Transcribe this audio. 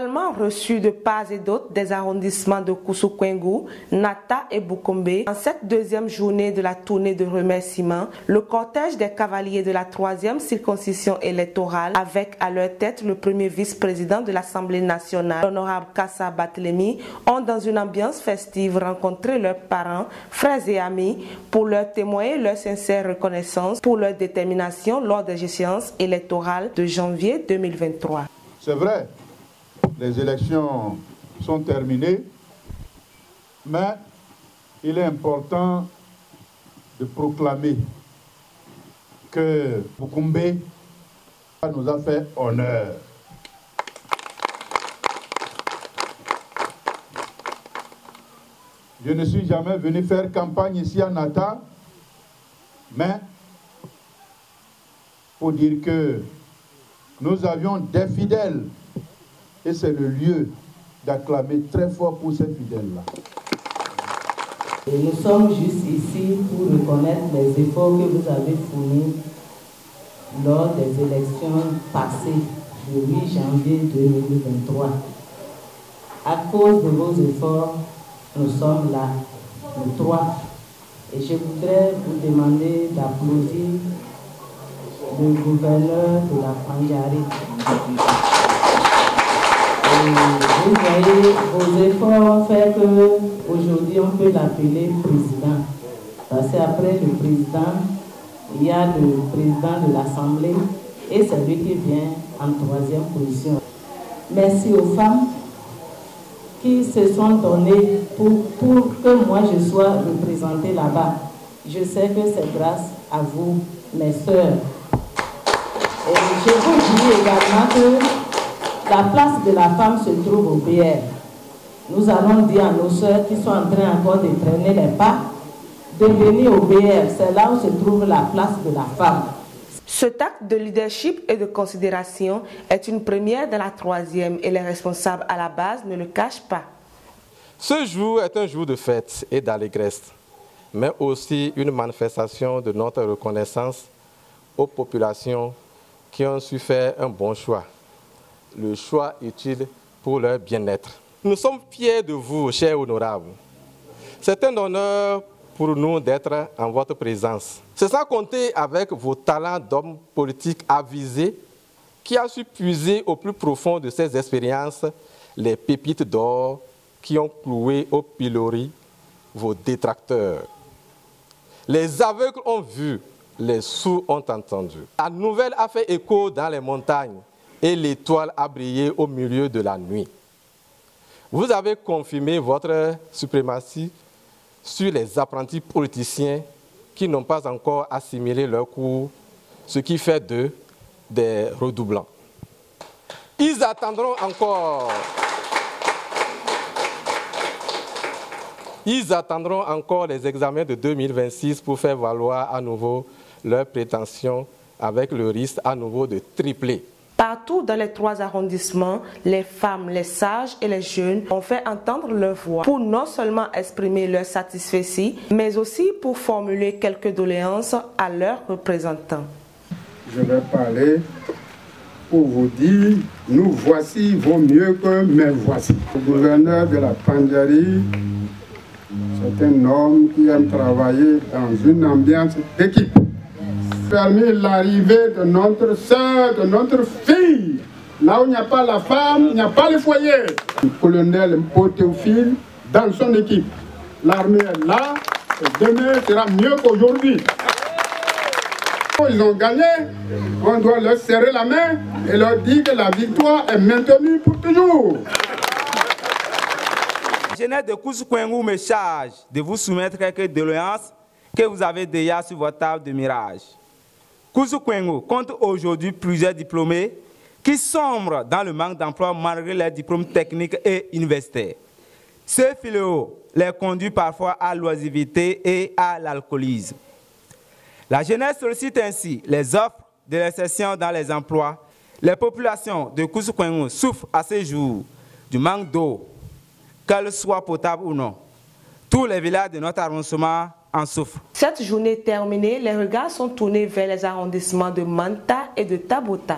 Salement reçu de part et d'autre des arrondissements de Koussoukouengou, Nata et Boukombe, en cette deuxième journée de la tournée de remerciements, le cortège des cavaliers de la 3e circonscription électorale, avec à leur tête le premier vice-président de l'Assemblée nationale, l'honorable Kassa Barthélémy, ont dans une ambiance festive rencontré leurs parents, frères et amis pour leur témoigner leur sincère reconnaissance pour leur détermination lors des échéances électorales de janvier 2023. C'est vrai, les élections sont terminées, mais il est important de proclamer que Boukombe nous a fait honneur. Je ne suis jamais venu faire campagne ici à Nata, mais pour dire que nous avions des fidèles et c'est le lieu d'acclamer très fort pour ces fidèles-là. Et nous sommes juste ici pour reconnaître les efforts que vous avez fournis lors des élections passées le 8 janvier 2023. À cause de vos efforts, nous sommes là, le 3. Et je voudrais vous demander d'applaudir le gouverneur de la Pandjari. Vous voyez, vos efforts font qu'aujourd'hui on peut l'appeler président. Parce qu'après le président, il y a le président de l'Assemblée et c'est lui qui vient en 3e position. Merci aux femmes qui se sont données pour que moi je sois représentée là-bas. Je sais que c'est grâce à vous, mes sœurs. Et je vous dis également que la place de la femme se trouve au BR. Nous allons dire à nos sœurs qui sont en train encore de traîner les pas, de venir au BR. C'est là où se trouve la place de la femme. Cet acte de leadership et de considération est une première dans la 3e et les responsables à la base ne le cachent pas. Ce jour est un jour de fête et d'allégresse, mais aussi une manifestation de notre reconnaissance aux populations qui ont su faire un bon choix, le choix utile pour leur bien-être. Nous sommes fiers de vous, chers honorables. C'est un honneur pour nous d'être en votre présence. C'est sans compter avec vos talents d'hommes politiques avisés qui a su puiser au plus profond de ces expériences les pépites d'or qui ont cloué au pilori vos détracteurs. Les aveugles ont vu, les sourds ont entendu. La nouvelle a fait écho dans les montagnes et l'étoile a brillé au milieu de la nuit. Vous avez confirmé votre suprématie sur les apprentis politiciens qui n'ont pas encore assimilé leur cours, ce qui fait d'eux des redoublants. Ils attendront encore les examens de 2026 pour faire valoir à nouveau leurs prétentions avec le risque à nouveau de tripler. Partout dans les 3 arrondissements, les femmes, les sages et les jeunes ont fait entendre leur voix pour non seulement exprimer leur satisfaction, mais aussi pour formuler quelques doléances à leurs représentants. Je vais parler pour vous dire, nous voici vaut mieux que mais voici. Le gouverneur de la Pandjari, c'est un homme qui aime travailler dans une ambiance d'équipe. Permis l'arrivée de notre sœur, de notre fille. Là où il n'y a pas la femme, il n'y a pas le foyer. Le colonel Mpo Théophile dans son équipe. L'armée est là et demain sera mieux qu'aujourd'hui. Ils ont gagné, on doit leur serrer la main et leur dire que la victoire est maintenue pour toujours. La jeunesse de Koussoukouengou me charge de vous soumettre quelques doléances que vous avez déjà sur votre table de mirage. Koussoukouengou compte aujourd'hui plusieurs diplômés qui sombrent dans le manque d'emploi malgré leurs diplômes techniques et universitaires. Ce fléau les conduit parfois à l'oisiveté et à l'alcoolisme. La jeunesse sollicite ainsi les offres de l'insertion dans les emplois. Les populations de Koussoukouengou souffrent à ce jour du manque d'eau, qu'elle soit potable ou non. Tous les villages de notre arrondissement en souffrent. Cette journée terminée, les regards sont tournés vers les arrondissements de Manta et de Tabota.